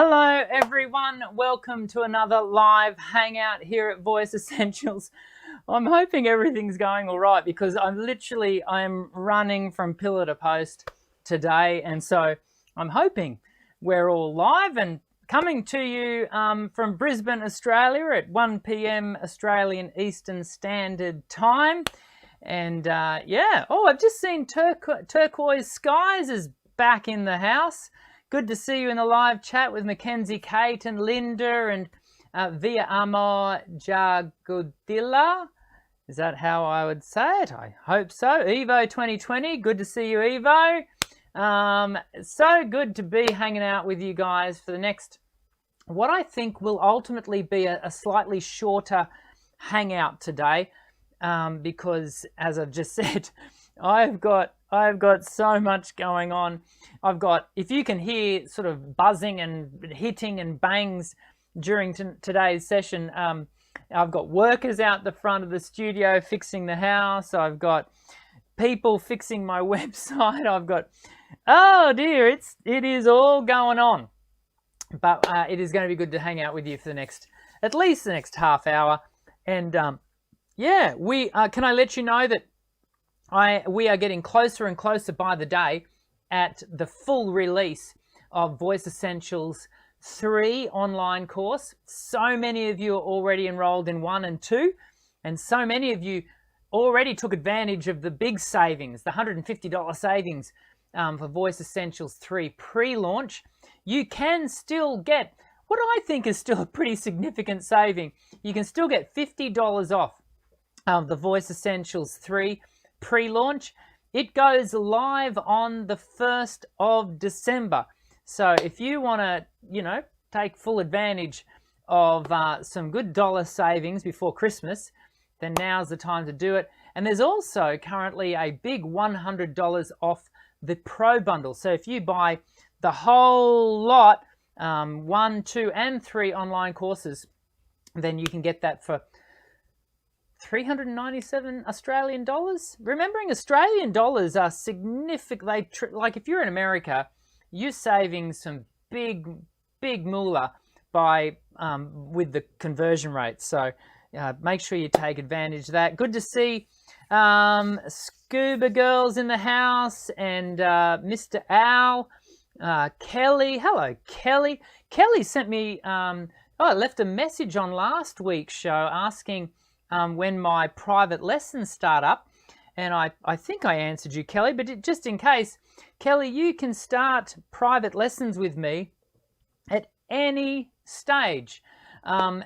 Hello everyone, welcome to another live hangout here at Voice Essentials. I'm hoping everything's going all right because I'm running from pillar to post today, and so I'm hoping we're all live and coming to you from Brisbane, Australia at 1 p.m. Australian Eastern Standard Time. And I've just seen Turquoise Skies is back in the house. Good to see you in the live chat with Mackenzie, Kate and Linda and Via Amo Jagudilla. Is that how I would say it? I hope so. Evo 2020, good to see you, Evo. So good to be hanging out with you guys for the next, what I think will ultimately be a slightly shorter hangout today, because as I've just said, I've got so much going on. If you can hear sort of buzzing and hitting and bangs during today's session, I've got workers out the front of the studio fixing the house. I've got people fixing my website. I've got, oh dear, it is all going on. But it is going to be good to hang out with you for at least the next half hour. And can I let you know that we are getting closer and closer by the day at the full release of Voice Essentials 3 online course. So many of you are already enrolled in 1 and 2, and so many of you already took advantage of the big savings, the $150 savings for Voice Essentials 3 pre-launch. You can still get what I think is still a pretty significant saving. You can still get $50 off the Voice Essentials 3 pre-launch. It goes live on the 1st of December. So if you want to, take full advantage of some good dollar savings before Christmas, then now's the time to do it. And there's also currently a big $100 off the Pro Bundle. So if you buy the whole lot, 1, 2, and 3 online courses, then you can get that for 397 Australian dollars. Remembering Australian dollars are significant. Like if you're in America, you're saving some big moolah by with the conversion rate. So make sure you take advantage of that. Good to see Scuba Girls in the house and Mr. Owl. Kelly, hello Kelly. Kelly sent me, I left a message on last week's show asking when my private lessons start up, and I think I answered you, Kelly, but just in case, Kelly, you can start private lessons with me at any stage, and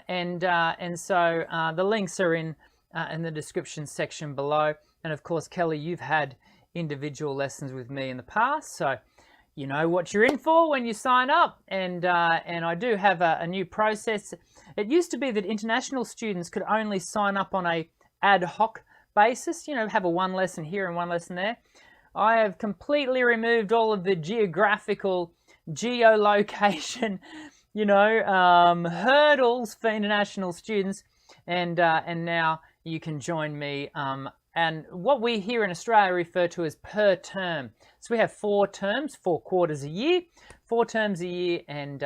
so the links are in the description section below. And of course, Kelly, you've had individual lessons with me in the past, so you know what you're in for when you sign up. And I do have a new process. It used to be that international students could only sign up on a ad hoc basis, have a one lesson here and one lesson there. I have completely removed all of the geographical geolocation, hurdles for international students, and now you can join me. And what we here in Australia refer to as per term. So we have 4 terms, 4 quarters a year, 4 terms a year, and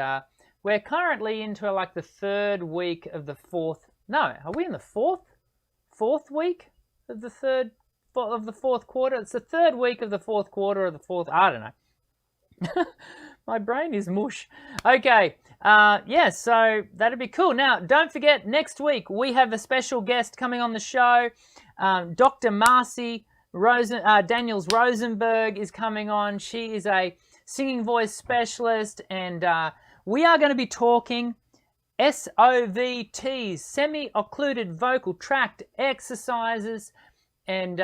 we're currently into the 3rd week of the 4th. No, are we in the 4th week of the 4th quarter? It's the 3rd week of the 4th quarter or the 4th. I don't know. My brain is mush. Okay. So that'd be cool. Now, don't forget, next week we have a special guest coming on the show. Dr. Marcy Daniels Rosenberg is coming on. She is a singing voice specialist, and we are going to be talking SOVTs, semi-occluded vocal tract exercises, and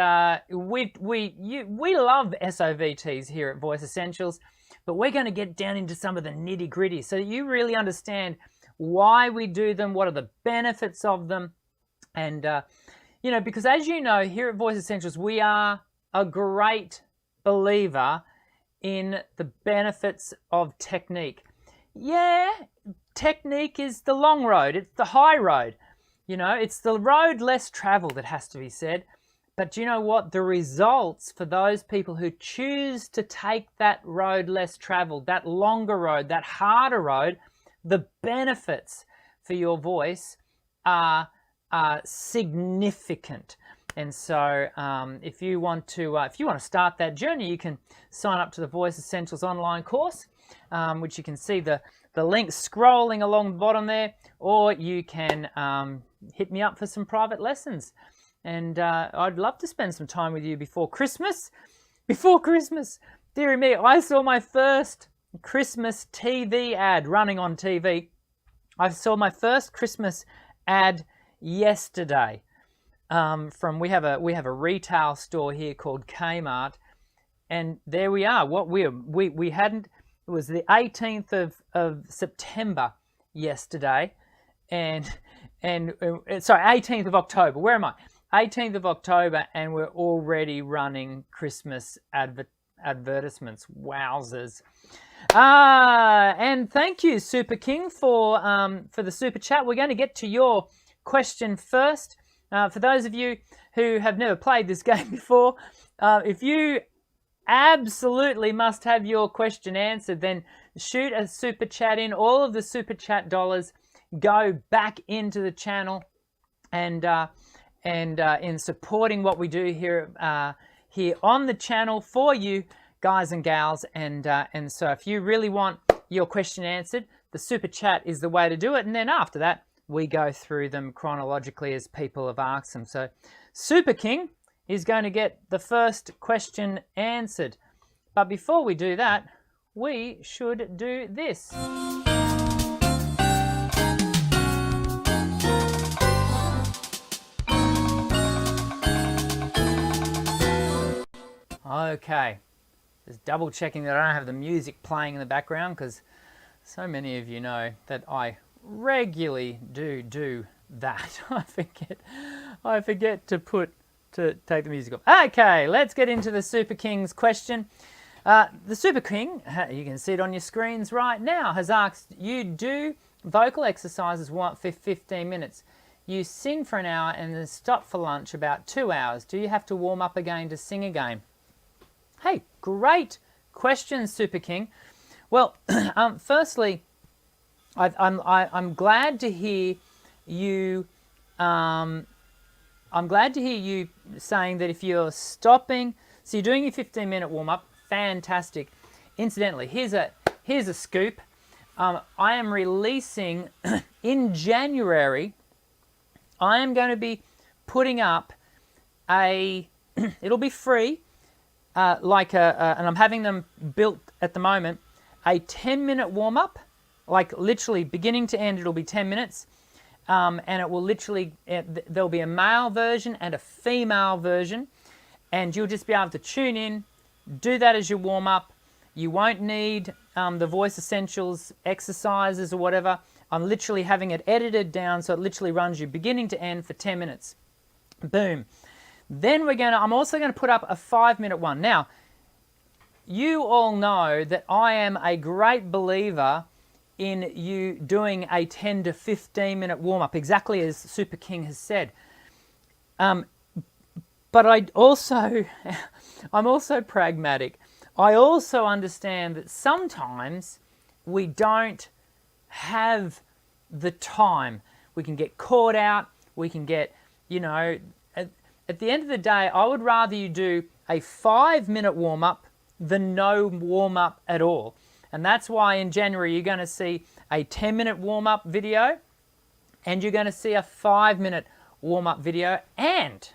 we love SOVTs here at Voice Essentials, but we're going to get down into some of the nitty-gritty so that you really understand why we do them, what are the benefits of them, and because as you know, here at Voice Essentials, we are a great believer in the benefits of technique. Yeah, technique is the long road. It's the high road. It's the road less traveled, it has to be said. But you know what? The results for those people who choose to take that road less traveled, that longer road, that harder road, the benefits for your voice are significant. And so if you want to start that journey, you can sign up to the Voice Essentials online course, which you can see the link scrolling along the bottom there, or you can hit me up for some private lessons. And I'd love to spend some time with you before Christmas. Before Christmas, dearie me, I saw my first Christmas TV ad running on TV. I saw my first Christmas ad yesterday. We have a retail store here called Kmart, and there we are. What we hadn't. It was the 18th of September yesterday, and sorry, 18th of October. Where am I? 18th of October, and we're already running Christmas advertisements. Wowzers! And thank you, Super King, for the super chat. We're going to get to your question first. For those of you who have never played this game before, if you absolutely must have your question answered, then shoot a super chat in. All of the super chat dollars go back into the channel and in supporting what we do here on the channel for you guys and gals. And so if you really want your question answered, the super chat is the way to do it. And then after that, we go through them chronologically as people have asked them. So Super King is going to get the first question answered. But before we do that, we should do this. Okay, just double checking that I don't have the music playing in the background, because so many of you know that I regularly do that. I forget to take the music off. Okay, let's get into the Super King's question. The Super King, you can see it on your screens right now, has asked, you do vocal exercises for 15 minutes. You sing for an hour and then stop for lunch about 2 hours. Do you have to warm up again to sing again? Hey, great question, Super King. Well, firstly, I'm glad to hear you. I'm glad to hear you saying that if you're stopping, so you're doing your 15-minute warm-up, fantastic. Incidentally, here's a scoop. I am releasing in January. I am going to be putting up it'll be free, and I'm having them built at the moment, a 10-minute warm-up, like literally beginning to end, it'll be 10 minutes. And it will literally, there'll be a male version and a female version, and you'll just be able to tune in, do that as your warm-up. You won't need the Voice Essentials exercises or whatever. I'm literally having it edited down so it literally runs you beginning to end for 10 minutes. Boom. Then I'm also going to put up a 5-minute one. Now, you all know that I am a great believer in you doing a 10 to 15-minute warm-up, exactly as Super King has said. But I'm also pragmatic. I also understand that sometimes we don't have the time. We can get caught out. We can get, at the end of the day, I would rather you do a 5-minute warm-up than no warm-up at all. And that's why in January you're going to see a 10-minute warm-up video and you're going to see a 5-minute warm-up video. And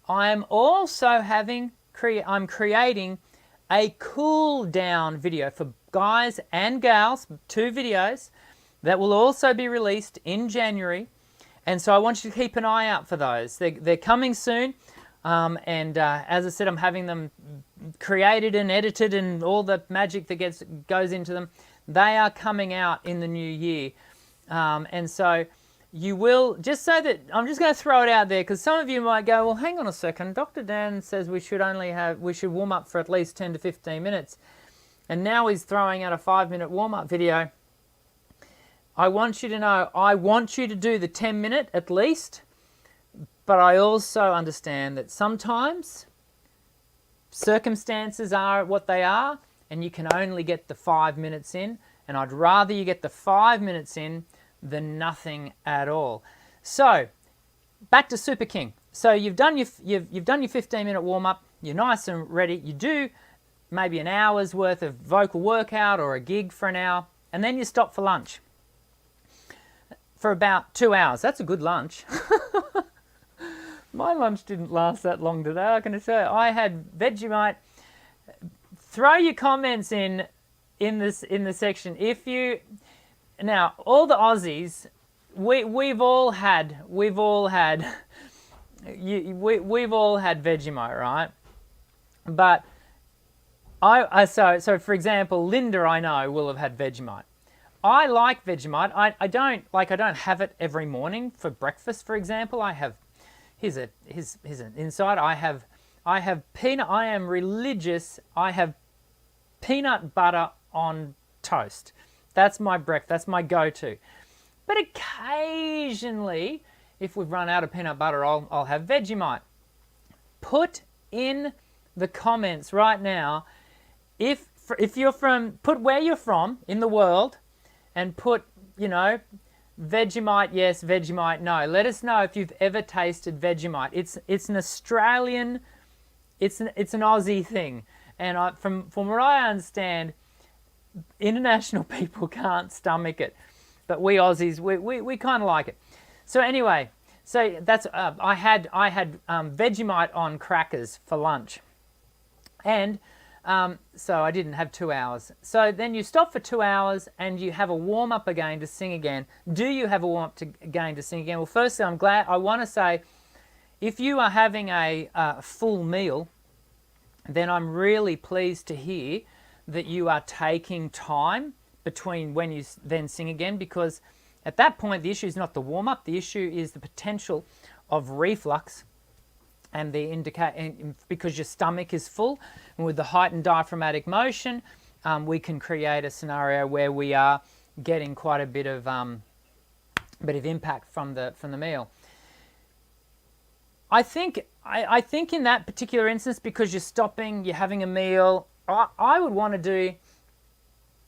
I'm also I'm creating a cool down video for guys and gals, 2 videos that will also be released in January. And so I want you to keep an eye out for those. They're coming soon. As I said, I'm having them created and edited and all the magic that goes into them. They are coming out in the new year. And so you will, just so that, I'm just going to throw it out there because some of you might go, well, hang on a second. Dr. Dan says we should warm up for at least 10 to 15 minutes. And now he's throwing out a 5-minute warm-up video. I want you to know, I want you to do the 10-minute at least. But I also understand that sometimes circumstances are what they are and you can only get the 5 minutes in. And I'd rather you get the 5 minutes in than nothing at all. So back to Super King. So you've done your 15-minute warm-up. You're nice and ready. You do maybe an hour's worth of vocal workout or a gig for an hour, and then you stop for lunch for about 2 hours. That's a good lunch. My lunch didn't last that long today, I can tell you. I had Vegemite. Throw your comments in the section. If you now, all the Aussies, we've all had Vegemite, right? But so for example, Linda, I know, will have had Vegemite. I like Vegemite. I don't have it every morning for breakfast, for example. I have here's an insight. I have peanut. I am religious. I have peanut butter on toast. That's my breakfast. That's my go-to. But occasionally, if we've run out of peanut butter, I'll have Vegemite. Put in the comments right now if you're from, put where you're from in the world, and put, you know, Vegemite yes, Vegemite no. Let us know if you've ever tasted Vegemite. It's an Australian, it's an Aussie thing, and from what I understand, international people can't stomach it, but we Aussies we kind of like it. So anyway, so that's I had Vegemite on crackers for lunch, and so I didn't have 2 hours. So then you stop for 2 hours and you have a warm up again to sing again. Do you have a warm up again to sing again? Well, firstly, I want to say, if you are having a full meal, then I'm really pleased to hear that you are taking time between when you then sing again, because at that point the issue is not the warm up. The issue is the potential of reflux. And because your stomach is full, and with the heightened diaphragmatic motion, we can create a scenario where we are getting quite a bit of impact from the meal. I think in that particular instance, because you're stopping, you're having a meal, I would want to do,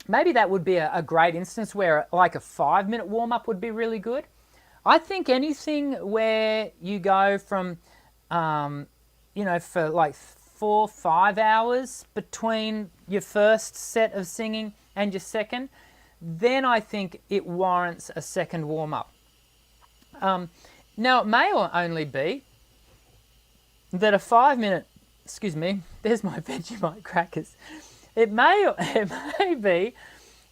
maybe that would be a great instance where like a 5-minute warm up would be really good. I think anything where you go from for like 4-5 hours between your first set of singing and your second, then I think it warrants a second warm-up. Now, it may only be that a 5-minute, excuse me, there's my Vegemite crackers. It may be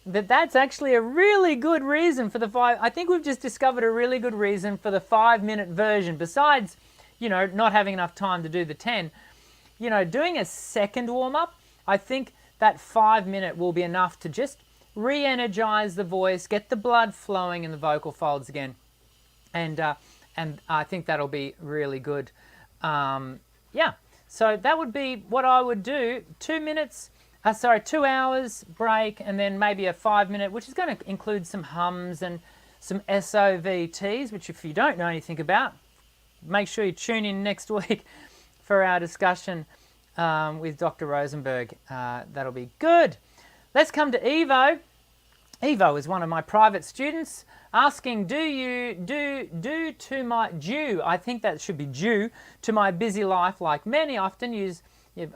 that that's actually a really good reason for I think we've just discovered a really good reason for the 5-minute version, besides, you know, not having enough time to do the 10, you know, doing a second warm-up, I think that 5-minute will be enough to just re-energize the voice, get the blood flowing in the vocal folds again, and I think that'll be really good. Yeah, so that would be what I would do. 2 hours break, and then maybe a 5-minute, which is going to include some hums and some SOVTs, which if you don't know anything about, make sure you tune in next week for our discussion with Dr. Rosenberg. That'll be good. Let's come to Evo. Evo is one of my private students asking, I think that should be due to my busy life, like many often use,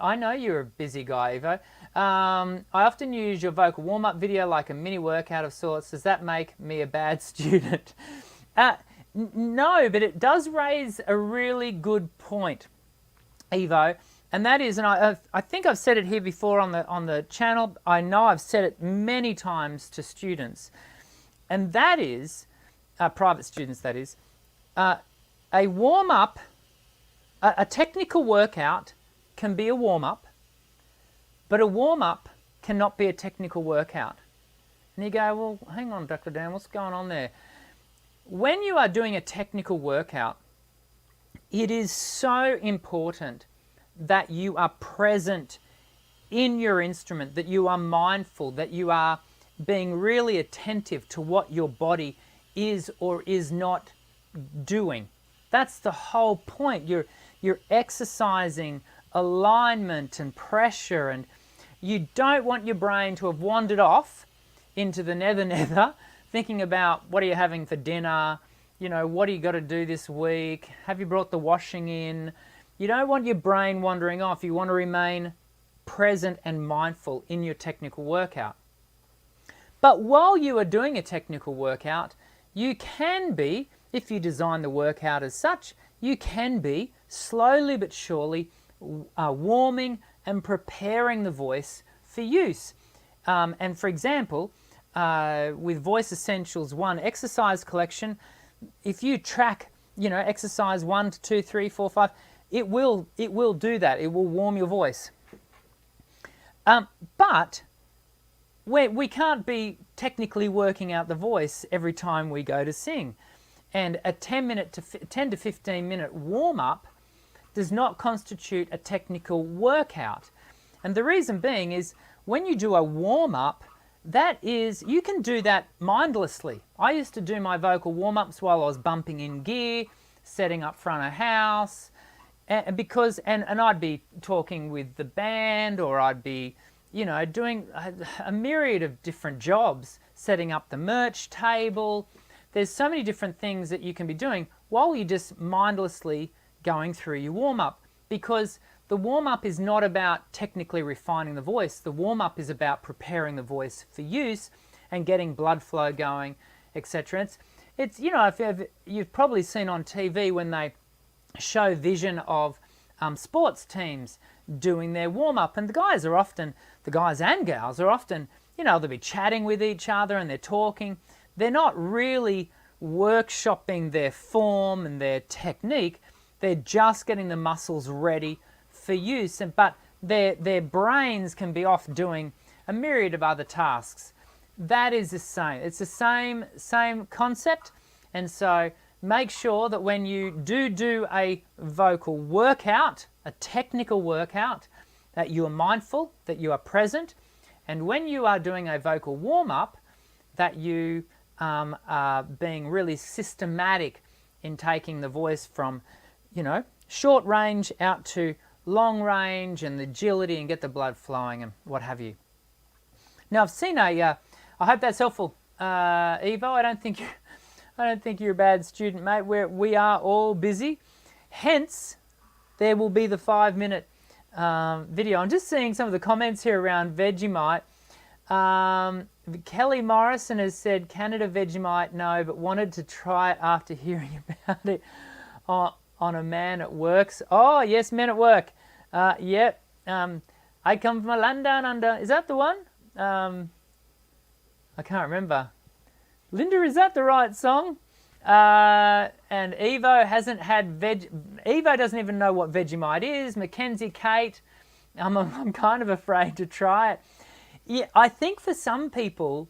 I know you're a busy guy, Evo. I often use your vocal warm-up video like a mini workout of sorts. Does that make me a bad student? No, but it does raise a really good point, Evo, and that is, and I think I've said it here before on the channel. I know I've said it many times to students, and that is, private students, that is, a warm-up, a technical workout can be a warm-up, but a warm-up cannot be a technical workout. And you go, well, hang on, Dr. Dan, what's going on there? When you are doing a technical workout, it is so important that you are present in your instrument, that you are mindful, that you are being really attentive to what your body is or is not doing. That's the whole point. You're exercising alignment and pressure, and you don't want your brain to have wandered off into the nether, thinking about what are you having for dinner, you know, what do you got to do this week, have you brought the washing in. You don't want your brain wandering off. You want to remain present and mindful in your technical workout. But while you are doing a technical workout, you can be, if you design the workout as such, you can be slowly but surely warming and preparing the voice for use. And for example, with Voice Essentials 1 exercise collection, if you track, you know, exercise 1 to 2, 3, 4, 5, it will do that. It will warm your voice. But we can't be technically working out the voice every time we go to sing. And a 10 to 15 minute warm-up does not constitute a technical workout. And the reason being is when you do a warm-up, that is, you can do that mindlessly. I used to do my vocal warm-ups while I was bumping in gear, setting up front of house, and I'd be talking with the band, or I'd be, you know, doing a myriad of different jobs, setting up the merch table. There's so many different things that you can be doing while you're just mindlessly going through your warm-up, because the warm-up is not about technically refining the voice. The warm-up is about preparing the voice for use and getting blood flow going, etc. It's you know, if you've probably seen on TV when they show vision of sports teams doing their warm-up, and the guys and gals are often, you know, they'll be chatting with each other and they're talking. They're not really workshopping their form and their technique. They're just getting the muscles ready for use, but their brains can be off doing a myriad of other tasks. That is the same. It's the same concept. And so make sure that when you do a vocal workout, a technical workout, that you are mindful, that you are present, and when you are doing a vocal warm-up, that you are being really systematic in taking the voice from, you know, short range out to long range and the agility, and get the blood flowing and what have you. Now I've seen I hope that's helpful, Evo. I don't think you're a bad student, mate. We are all busy, hence there will be the 5-minute video. I'm just seeing some of the comments here around Vegemite. Kelly Morrison has said Canada Vegemite, no, but wanted to try it after hearing about it on a Man at Work's. Oh yes, Men at Work. Yep. I come from a land down under. Is that the one? I can't remember. Linda, is that the right song? And Evo hasn't had Evo doesn't even know what Vegemite is. Mackenzie, Kate, I'm kind of afraid to try it. Yeah, I think for some people,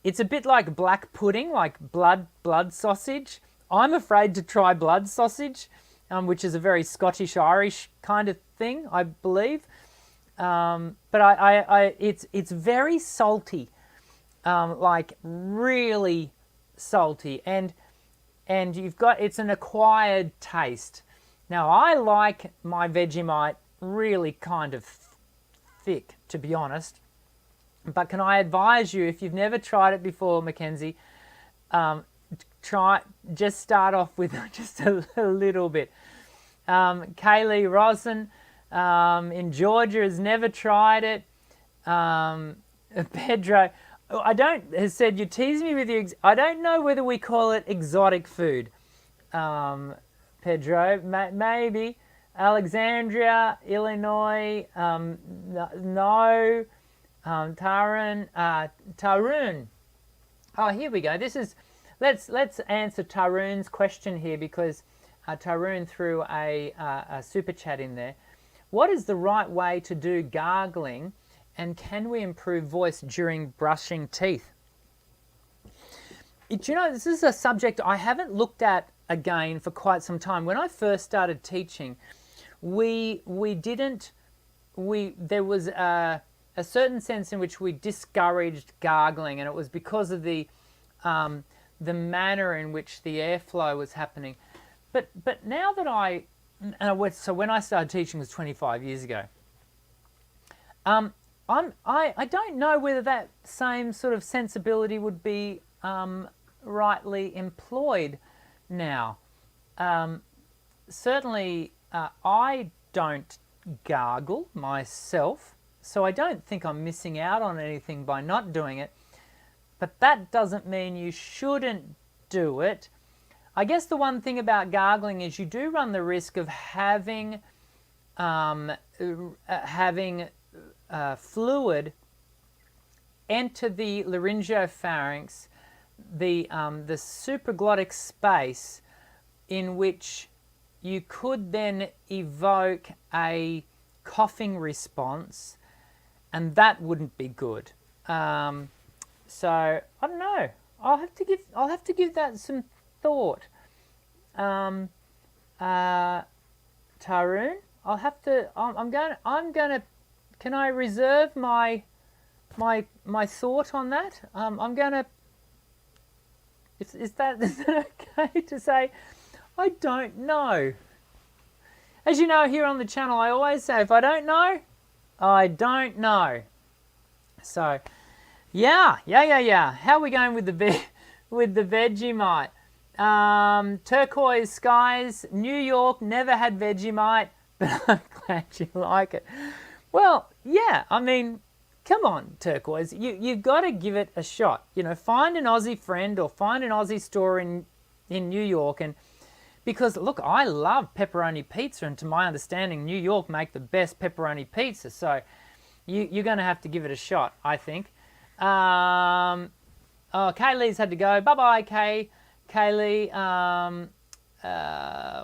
it's a bit like black pudding, like blood sausage. I'm afraid to try blood sausage, which is a very Scottish-Irish kind of thing, I believe. But it's very salty, like really salty, and it's an acquired taste. Now I like my Vegemite really kind of thick, to be honest. But can I advise you, if you've never tried it before, Mackenzie, just start off with just a little bit. Kaylee Rosen in Georgia has never tried it. Pedro, has said, you tease me with your, I don't know whether we call it exotic food. Pedro, maybe. Alexandria, Illinois, no. Tarun. Oh, here we go. This is, let's answer Tarun's question here, because Tarun threw a super chat in there. What is the right way to do gargling, and can we improve voice during brushing teeth? Do you know, this is a subject I haven't looked at again for quite some time. When I first started teaching, there was a certain sense in which we discouraged gargling, and it was because of the manner in which the airflow was happening. But now that so when I started teaching was 25 years ago, I don't know whether that same sort of sensibility would be rightly employed now. Certainly, I don't gargle myself, so I don't think I'm missing out on anything by not doing it. But that doesn't mean you shouldn't do it. I guess the one thing about gargling is you do run the risk of having fluid enter the laryngopharynx, the supraglottic space, in which you could then evoke a coughing response, and that wouldn't be good. So I don't know. I'll have to give that some thought. Tarun, I'll have to. I'm going to. Can I reserve my thought on that? I'm going to. Is that okay to say? I don't know. As you know, here on the channel, I always say, if I don't know, I don't know. So, yeah. How are we going with the Vegemite? Turquoise skies, New York, never had Vegemite, but I'm glad you like it. Well, yeah, I mean, come on, Turquoise, you've got to give it a shot. You know, find an Aussie friend or find an Aussie store in New York, and because, look, I love pepperoni pizza, and to my understanding, New York make the best pepperoni pizza, so you're going to have to give it a shot, I think. Kaylee's had to go. Bye-bye, Kaylee.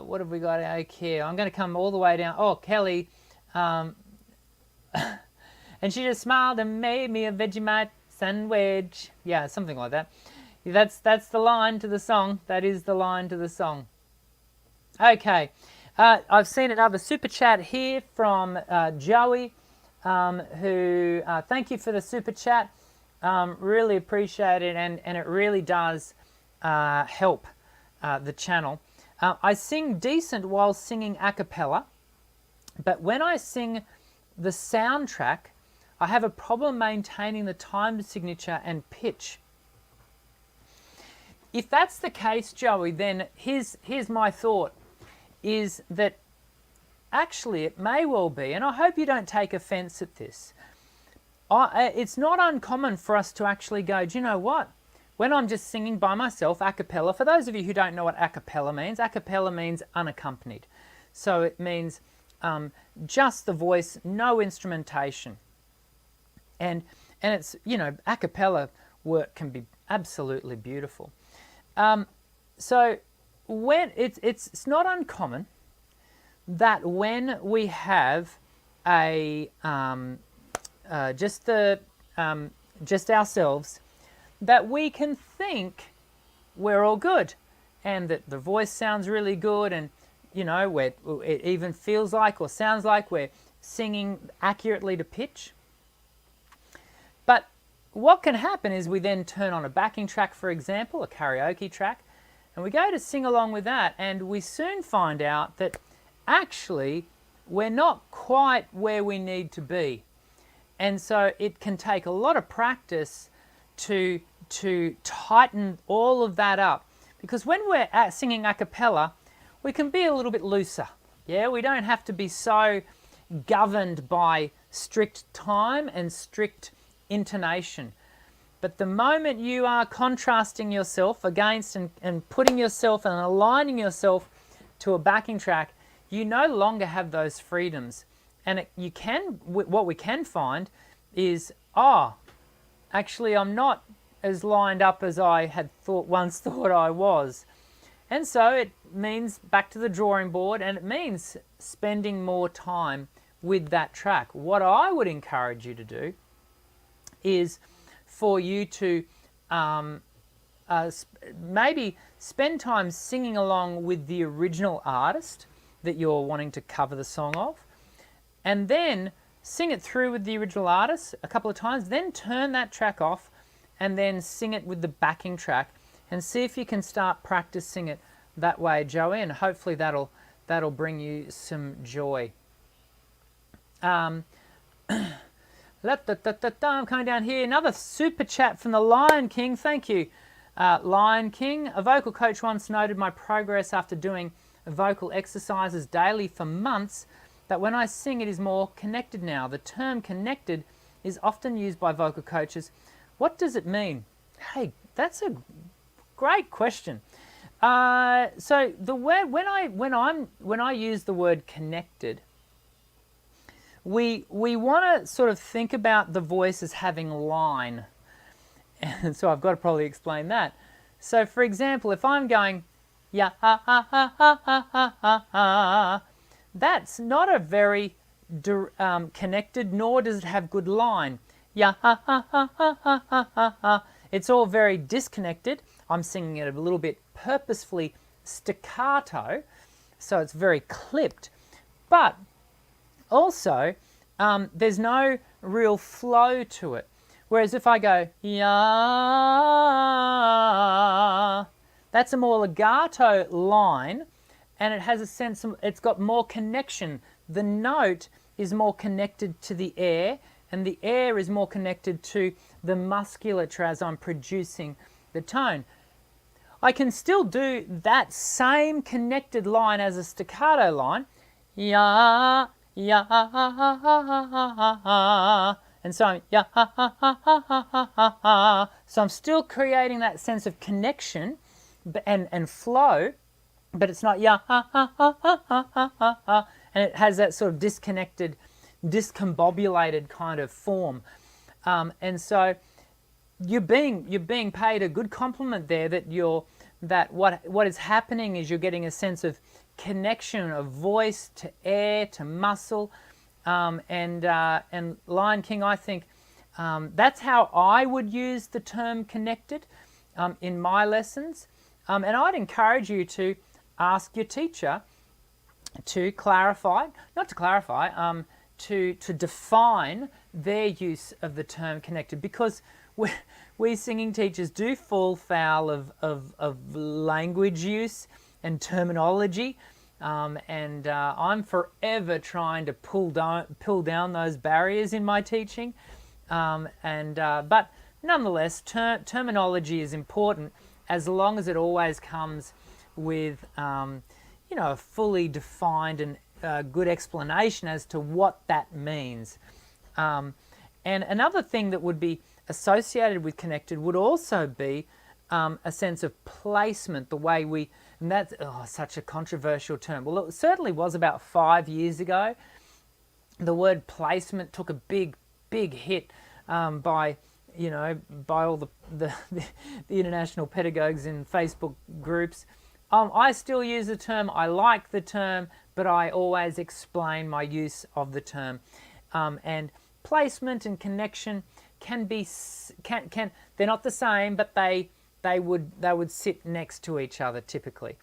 What have we got here? I'm going to come all the way down. Oh, Kelly. And she just smiled and made me a Vegemite sandwich. Yeah, something like that. That's the line to the song. That is the line to the song. Okay. I've seen another super chat here from Joey, who thank you for the super chat. Really appreciate it, and it really does help the channel. I sing decent while singing a cappella, but when I sing the soundtrack, I have a problem maintaining the time signature and pitch. If that's the case, Joey, then here's my thought, is that actually it may well be, and I hope you don't take offense at this, it's not uncommon for us to actually go, do you know what? When I'm just singing by myself, a cappella, for those of you who don't know what a cappella means unaccompanied. So it means just the voice, no instrumentation. And it's, you know, a cappella work can be absolutely beautiful. So when it's not uncommon that when we have a just ourselves, that we can think we're all good and that the voice sounds really good, and you know, it even feels like or sounds like we're singing accurately to pitch. But what can happen is we then turn on a backing track, for example, a karaoke track, and we go to sing along with that, and we soon find out that actually we're not quite where we need to be. And so it can take a lot of practice to tighten all of that up, because when we're singing a cappella, we can be a little bit looser. Yeah, we don't have to be so governed by strict time and strict intonation. But the moment you are contrasting yourself against and putting yourself and aligning yourself to a backing track, you no longer have those freedoms. And what we can find is, actually I'm not as lined up as I had once thought I was. And so it means back to the drawing board, and it means spending more time with that track. What I would encourage you to do is for you to maybe spend time singing along with the original artist that you're wanting to cover the song of, and then sing it through with the original artist a couple of times, then turn that track off and then sing it with the backing track, and see if you can start practicing it that way, Joey, and hopefully that'll bring you some joy. I'm coming down here. Another super chat from the Lion King. Thank you, Lion King. A vocal coach once noted my progress after doing vocal exercises daily for months, that when I sing it is more connected now. The term connected is often used by vocal coaches. What does it mean? Hey, that's a great question. So the word when I use the word connected, we want to sort of think about the voice as having line, and so I've got to probably explain that. So, for example, if I'm going yeah ha ha ha ha ha ha ha, that's not a very connected, nor does it have good line. Yeah ha ha ha ha ha ha ha. It's all very disconnected. I'm singing it a little bit purposefully staccato, so it's very clipped, but also there's no real flow to it. Whereas if I go yeah, that's a more legato line, and it has a sense of, it's got more connection. The note is more connected to the air, and the air is more connected to the musculature as I'm producing the tone. I can still do that same connected line as a staccato line, ya, ya, and so I'm ya, so I'm still creating that sense of connection and flow, but it's not ya, and it has that sort of disconnected, discombobulated kind of form, and so you're being paid a good compliment there, that what is happening is you're getting a sense of connection of voice to air to muscle, and Lion King, I think that's how I would use the term connected in my lessons, and I'd encourage you to ask your teacher to clarify, not to clarify, to define their use of the term connected, because we singing teachers do fall foul of language use and terminology, and I'm forever trying to pull down those barriers in my teaching, but nonetheless, terminology is important as long as it always comes with a fully defined and good explanation as to what that means. And another thing that would be associated with connected would also be a sense of placement, the way we, and that's such a controversial term. Well, it certainly was about 5 years ago. The word placement took a big hit by all the international pedagogues in Facebook groups. I still use the term, I like the term, but I always explain my use of the term. And placement and connection can they're not the same, but they would sit next to each other typically.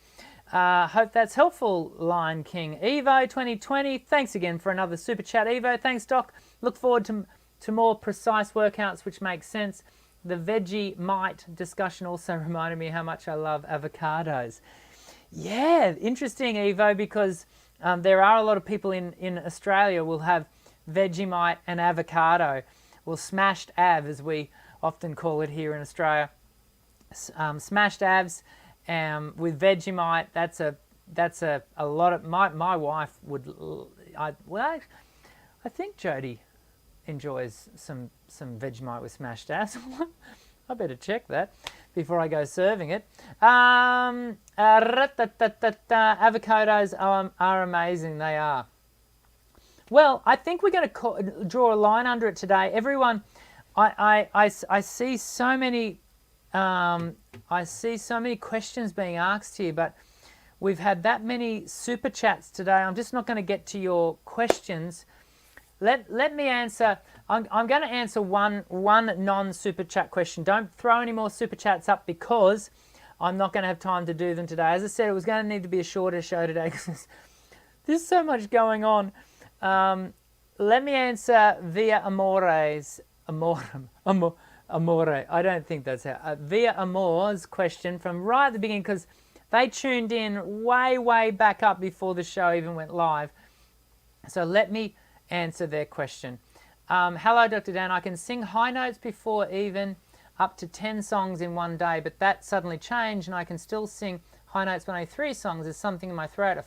Hope that's helpful, Lion King. Evo 2020, thanks again for another super chat. Evo, thanks Doc. Look forward to more precise workouts which make sense. The Vegemite discussion also reminded me how much I love avocados. Yeah, interesting, Evo, because there are a lot of people in Australia will have Vegemite and avocado, well, smashed av as we often call it here in Australia. Smashed avs with Vegemite. That's a lot of my wife would. I think Jody enjoys some Vegemite with smashed avs. I better check that before I go serving it. Avocados are amazing. They are. Well, I think we're going to draw a line under it today. Everyone, I see so many questions being asked here, but we've had that many super chats today. I'm just not going to get to your questions. Let me answer. I'm going to answer one non-super chat question. Don't throw any more super chats up because I'm not going to have time to do them today. As I said, it was going to need to be a shorter show today because there's so much going on. Let me answer Via Amore's Amore. I don't think that's how. Via Amore's question from right at the beginning, because they tuned in way back up before the show even went live. So let me answer their question. Hello, Dr. Dan. I can sing high notes before even up to 10 songs in one day, but that suddenly changed and I can still sing high notes when I 3 songs. There's something in my throat. I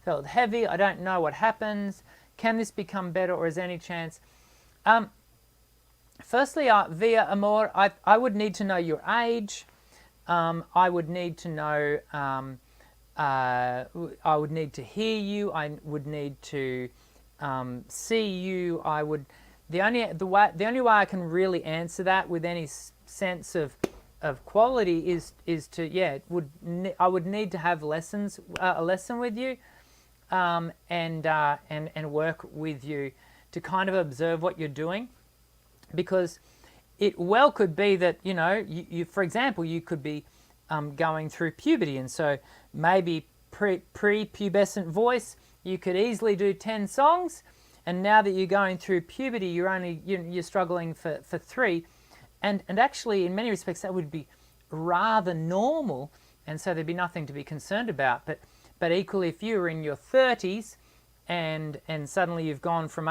felt heavy. I don't know what happens. Can this become better, or is there any chance? Firstly, via Amor, I would need to know your age. I would need to know, I would need to hear you. I would need to see you. The only way I can really answer that with any sense of quality is to I would need to have lessons, a lesson with you, and work with you to kind of observe what you're doing, because it well could be that you for example, you could be going through puberty, and so maybe pre-pubescent voice, you could easily do 10 songs, and now that you're going through puberty, you're struggling for 3, and actually in many respects that would be rather normal, and so there'd be nothing to be concerned about. But equally, if you were in your 30s and suddenly you've gone from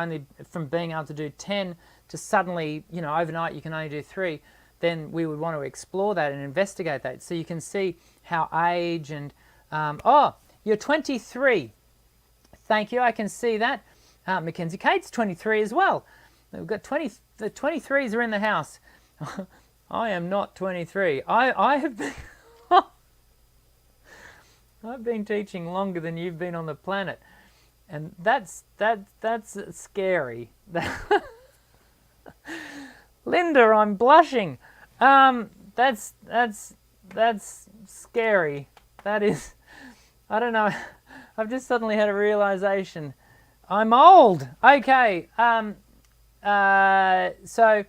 being able to do 10 to suddenly, overnight you can only do 3, then we would want to explore that and investigate that. So you can see how age and, you're 23. Thank you, I can see that. Mackenzie Kate's 23 as well. We've got the 23s are in the house. I am not 23. I have been, I've been teaching longer than you've been on the planet. And that's scary. Linda, I'm blushing. That's scary. That is, I don't know. I've just suddenly had a realization. I'm old. Okay. So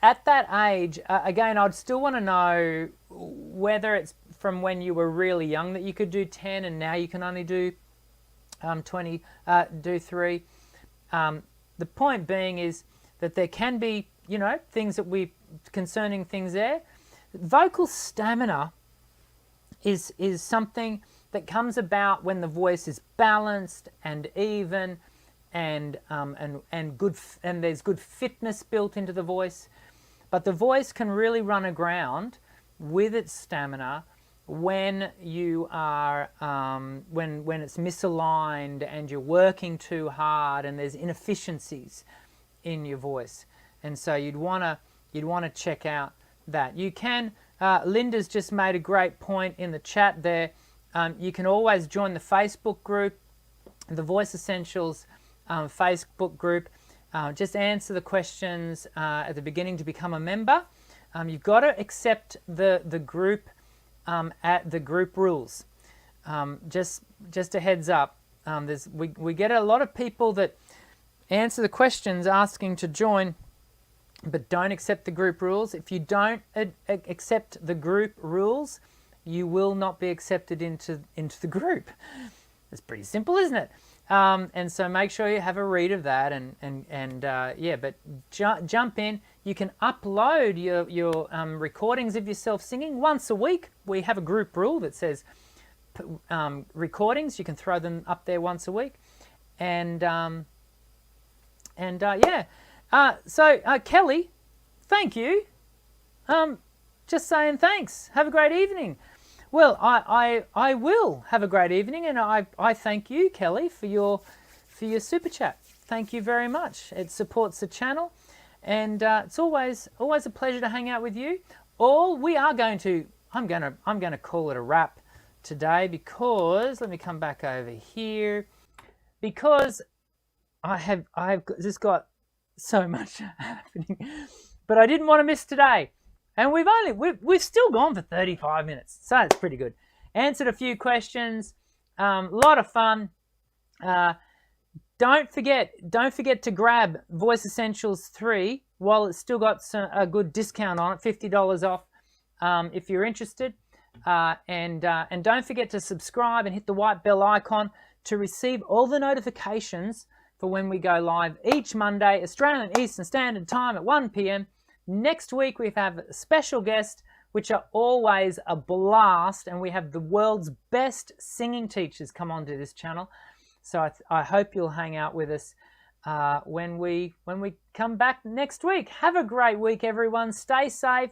at that age, again, I'd still want to know whether it's from when you were really young that you could do 10 and now you can only do 20, do 3. The point being is that there can be, things concerning things there. Vocal stamina is something that comes about when the voice is balanced and even, and good, and there's good fitness built into the voice. But the voice can really run aground with its stamina when you are when it's misaligned and you're working too hard and there's inefficiencies in your voice, and so you'd want to check out that. You can, Linda's just made a great point in the chat there. You can always join the Facebook group, the Voice Essentials Facebook group. Just answer the questions at the beginning to become a member. You've got to accept the group at the group rules. Just a heads up. We get a lot of people that answer the questions asking to join, but don't accept the group rules. If you don't accept the group rules, you will not be accepted into the group. It's pretty simple, isn't it? And so make sure you have a read of that, but jump in. You can upload your recordings of yourself singing once a week. We have a group rule that says recordings, you can throw them up there once a week. So Kelly, thank you. Just saying thanks. Have a great evening. Well, I will have a great evening, and I thank you, Kelly, for your super chat. Thank you very much. It supports the channel, and it's always a pleasure to hang out with you. I'm going to call it a wrap today, because let me come back over here, because I've just got so much happening, but I didn't want to miss today. And we've still gone for 35 minutes, so that's pretty good. Answered a few questions, a lot of fun. Don't forget to grab Voice Essentials 3 while it's still got a good discount on it, $50 off, if you're interested. And don't forget to subscribe and hit the white bell icon to receive all the notifications for when we go live each Monday, Australian Eastern Standard Time at 1 p.m. Next week we have a special guest, which are always a blast, and we have the world's best singing teachers come onto this channel. So I hope you'll hang out with us. when we come back next week. Have a great week, everyone. Stay safe.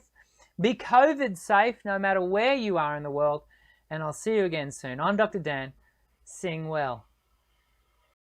Be COVID safe, no matter where you are in the world. And I'll see you again soon. I'm Dr. Dan. Sing well.